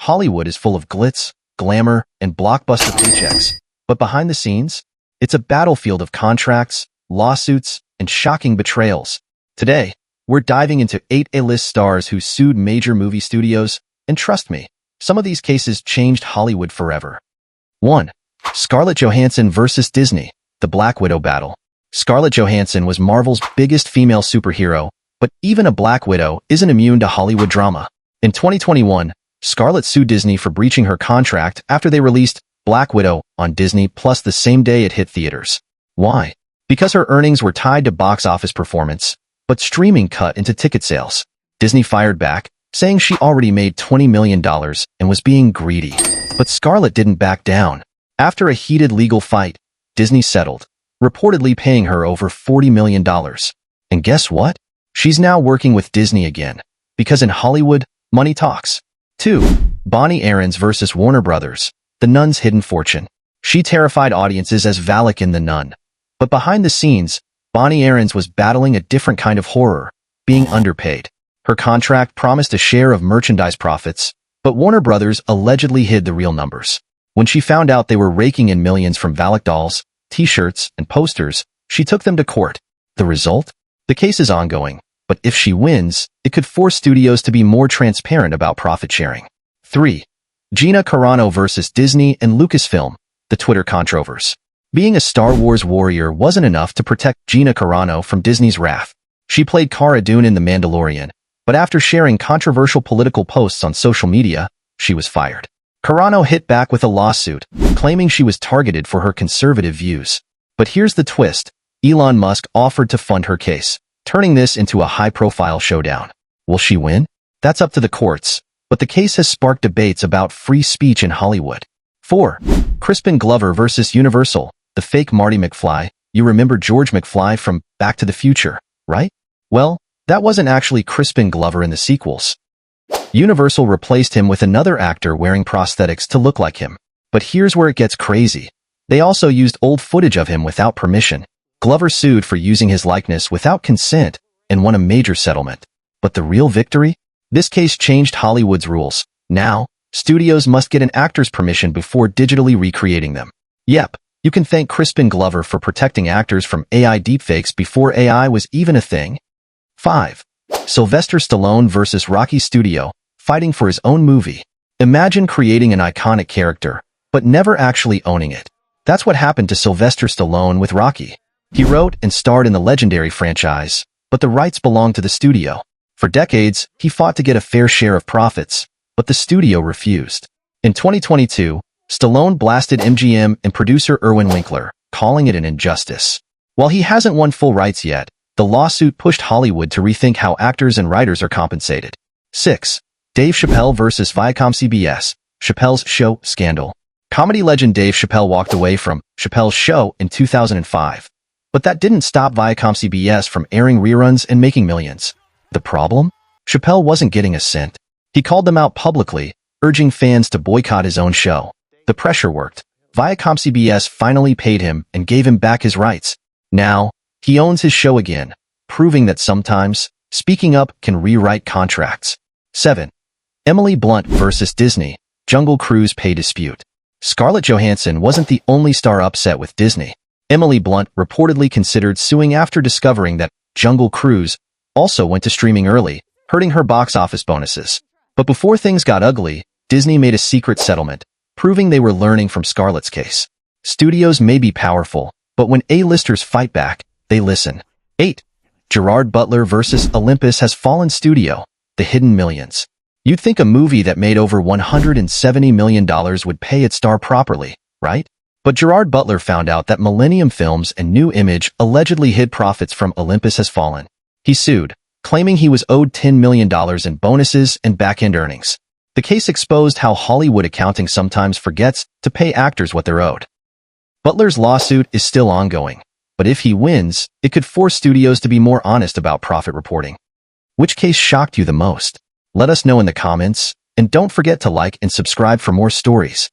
Hollywood is full of glitz, glamour, and blockbuster paychecks. But behind the scenes, it's a battlefield of contracts, lawsuits, and shocking betrayals. Today, we're diving into 8 A-list stars who sued major movie studios, and trust me, some of these cases changed Hollywood forever. 1. Scarlett Johansson vs. Disney, the Black Widow battle. Scarlett Johansson was Marvel's biggest female superhero, but even a Black Widow isn't immune to Hollywood drama. In 2021, Scarlett sued Disney for breaching her contract after they released Black Widow on Disney Plus the same day it hit theaters. Why? Because her earnings were tied to box office performance, but streaming cut into ticket sales. Disney fired back, saying she already made $20 million and was being greedy. But Scarlett didn't back down. After a heated legal fight, Disney settled, reportedly paying her over $40 million. And guess what? She's now working with Disney again, because in Hollywood, money talks. 2. Bonnie Aarons vs. Warner Brothers, The Nun's Hidden Fortune. She terrified audiences as Valak in The Nun. But behind the scenes, Bonnie Aarons was battling a different kind of horror, being underpaid. Her contract promised a share of merchandise profits, but Warner Brothers allegedly hid the real numbers. When she found out they were raking in millions from Valak dolls, t-shirts, and posters, she took them to court. The result? The case is ongoing, but if she wins, it could force studios to be more transparent about profit sharing. 3. Gina Carano vs. Disney and Lucasfilm, the Twitter controversy. Being a Star Wars warrior wasn't enough to protect Gina Carano from Disney's wrath. She played Cara Dune in The Mandalorian, but after sharing controversial political posts on social media, she was fired. Carano hit back with a lawsuit, claiming she was targeted for her conservative views. But here's the twist. Elon Musk offered to fund her case, turning this into a high-profile showdown. Will she win? That's up to the courts, but the case has sparked debates about free speech in Hollywood. 4. Crispin Glover vs. Universal, the fake Marty McFly. You remember George McFly from Back to the Future, right? Well, that wasn't actually Crispin Glover in the sequels. Universal replaced him with another actor wearing prosthetics to look like him. But here's where it gets crazy. They also used old footage of him without permission. Glover sued for using his likeness without consent and won a major settlement. But the real victory? This case changed Hollywood's rules. Now, studios must get an actor's permission before digitally recreating them. Yep, you can thank Crispin Glover for protecting actors from AI deepfakes before AI was even a thing. 5. Sylvester Stallone vs. Rocky Studio, fighting for his own movie. Imagine creating an iconic character, but never actually owning it. That's what happened to Sylvester Stallone with Rocky. He wrote and starred in the legendary franchise, but the rights belonged to the studio. For decades, he fought to get a fair share of profits, but the studio refused. In 2022, Stallone blasted MGM and producer Irwin Winkler, calling it an injustice. While he hasn't won full rights yet, the lawsuit pushed Hollywood to rethink how actors and writers are compensated. 6. Dave Chappelle vs. Viacom-CBS, Chappelle's Show scandal. Comedy legend Dave Chappelle walked away from Chappelle's Show in 2005. But that didn't stop Viacom-CBS from airing reruns and making millions. The problem? Chappelle wasn't getting a cent. He called them out publicly, urging fans to boycott his own show. The pressure worked. Viacom-CBS finally paid him and gave him back his rights. Now, he owns his show again, proving that sometimes, speaking up can rewrite contracts. 7. Emily Blunt vs. Disney, Jungle Cruise pay dispute. Scarlett Johansson wasn't the only star upset with Disney. Emily Blunt reportedly considered suing after discovering that Jungle Cruise also went to streaming early, hurting her box office bonuses. But before things got ugly, Disney made a secret settlement, proving they were learning from Scarlett's case. Studios may be powerful, but when A-listers fight back, they listen. 8. Gerard Butler vs. Olympus Has Fallen Studio, The Hidden Millions. You'd think a movie that made over $170 million would pay its star properly, right? But Gerard Butler found out that Millennium Films and New Image allegedly hid profits from Olympus Has Fallen. He sued, claiming he was owed $10 million in bonuses and back-end earnings. The case exposed how Hollywood accounting sometimes forgets to pay actors what they're owed. Butler's lawsuit is still ongoing, but if he wins, it could force studios to be more honest about profit reporting. Which case shocked you the most? Let us know in the comments, and don't forget to like and subscribe for more stories.